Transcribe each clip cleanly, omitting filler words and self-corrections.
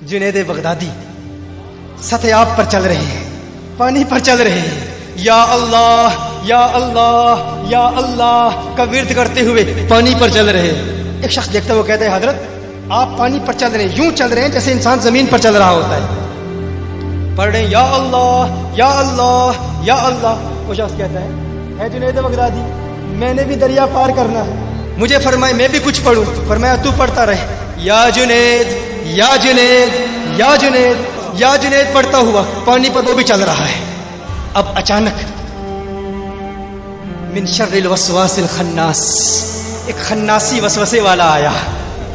Junaid Baghdadi सतह आप पर चल रहे हैं, पानी पर चल रहे हैं, या अल्लाह या अल्लाह या अल्लाह का विर्द करते हुए पानी पर चल रहे हैं। एक शख्स देखता है, वो कहता है हजरत आप पानी पर चल रहे हैं, यूं चल रहे हैं जैसे इंसान जमीन पर चल रहा होता है। पढ़ रहे हैं या अल्लाह या अल्लाह या अल्लाह। वो शख्स कहता है जुनैद बगदादी मैंने भी दरिया पार करना है, मुझे फरमाए मैं भी कुछ पढ़ूं। फरमाया तू पढ़ता रहे, या जुनैद या जुनैद या जुनैद या जुनैद पढ़ता हुआ पानी पर वो भी चल रहा है। अब अचानक मिन शर्रिल वसवासिल खन्नास, एक खन्नासी वसवसे वाला आया,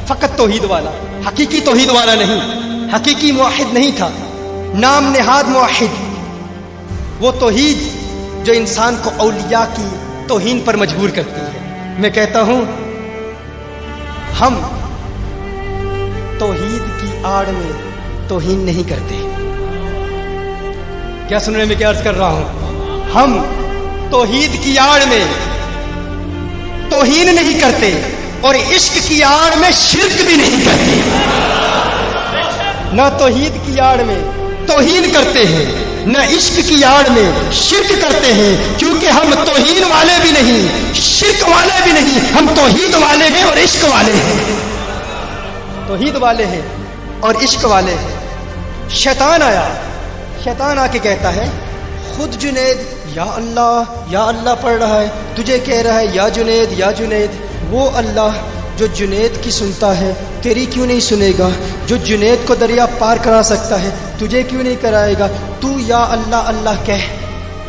फकत तौहीद वाला, हकीकी तौहीद वाला नहीं, हकीकी मुवाहिद नहीं था, नाम नेहाद मुवाहिद, वो तौहीद जो इंसान को औलिया की तौहीन पर मजबूर करती है। मैं कहता हूं हम तौहीद की आड़ में तौहीन नहीं करते। क्या सुनने में क्या अर्ज कर रहा हूं? हम तौहीद की आड़ में तौहीन नहीं करते और इश्क की आड़ में शिर्क भी नहीं करते। ना तौहीद की आड़ में तौहीन करते हैं, न इश्क की आड़ में शिर्क करते हैं, क्योंकि हम तौहीन वाले भी नहीं, शिर्क वाले भी नहीं, हम तौहीद वाले हैं और इश्क वाले हैं। तौहीद वाले हैं और इश्क वाले हैं। शैतान आया, शैतान आके कहता है खुद जुनैद या अल्लाह पढ़ रहा है, तुझे कह रहा है या जुनैद। वो अल्लाह जो जुनैद की सुनता है तेरी क्यों नहीं सुनेगा? जो जुनैद को दरिया पार करा सकता है तुझे क्यों नहीं कराएगा? तू या अल्लाह कह,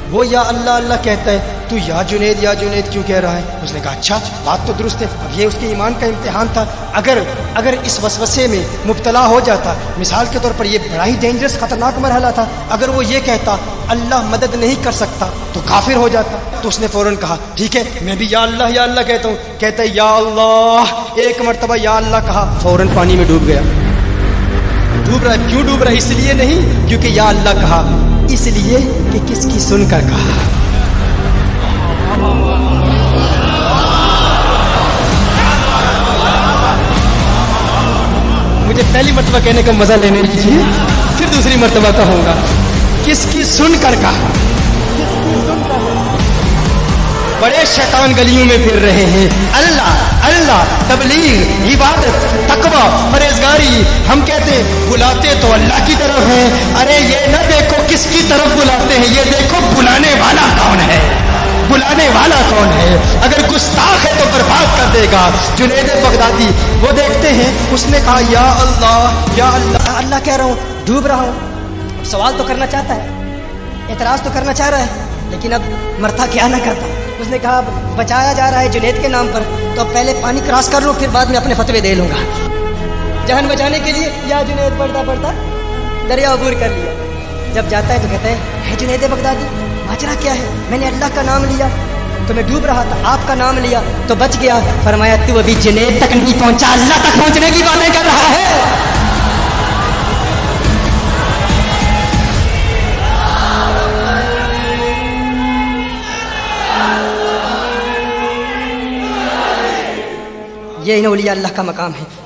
वो या अल्लाह कहता है, तू या जुनैद क्यों कह रहा है? उसने कहा अच्छा बात तो दुरुस्त है। अब ये उसके ईमान का इम्तिहान था। अगर इस वसवसे में मुब्तला हो जाता, मिसाल के तौर पर ये बड़ा ही डेंजरस खतरनाक मरहला था, अगर वो ये कहता अल्लाह मदद नहीं कर सकता तो काफिर हो जाता। तो उसने फौरन कहा ठीक है मैं भी या अल्लाह कहता हूँ। कहता है या अल्लाह, एक मरतबा या अल्लाह कहा, फौरन पानी में डूब गया। डूब रहा है, क्यों डूब रहा है? इसलिए नहीं क्योंकि या अल्लाह कहा, इसलिए कि किसकी सुनकर कहा। मुझे पहली मर्तबा कहने का मजा लेने दीजिए, फिर दूसरी मर्तबा कहूंगा किसकी सुनकर कहा। बड़े शैतान गलियों में फिर रहे हैं, अल्लाह तबलीग इबादत तकवा परहेजगारी। हम कहते बुलाते तो अल्लाह की तरफ है, अरे ये न देखो किसकी तरफ बुलाते हैं, ये देखो बुलाने वाला कौन है, बुलाने वाला कौन है। अगर गुस्ताख है तो बर्बाद कर देगा। जुनैद बगदादी वो देखते हैं, उसने कहा या अल्लाह कह रहा हूँ, डूब रहा हूँ। सवाल तो करना चाहता है, एतराज तो करना चाह रहा है, लेकिन अब मरता क्या ना करता। उसने कहा बचाया जा रहा है जुनैद के नाम पर, तो अब पहले पानी क्रॉस कर लो, फिर बाद में अपने फतवे दे लूंगा। जान बचाने के लिए या जुनैद पढ़ता दरिया अबूर कर लिया। जब जाता है तो कहता है जुनैद बगदादी माजरा क्या है? मैंने अल्लाह का नाम लिया तो मैं डूब रहा था, आपका नाम लिया तो बच गया। फरमाया तू अभी जुनैद तक नहीं पहुंचा, अल्लाह तक पहुंचने की बातें कर रहा है। ये औलिया अल्लाह का मकाम है।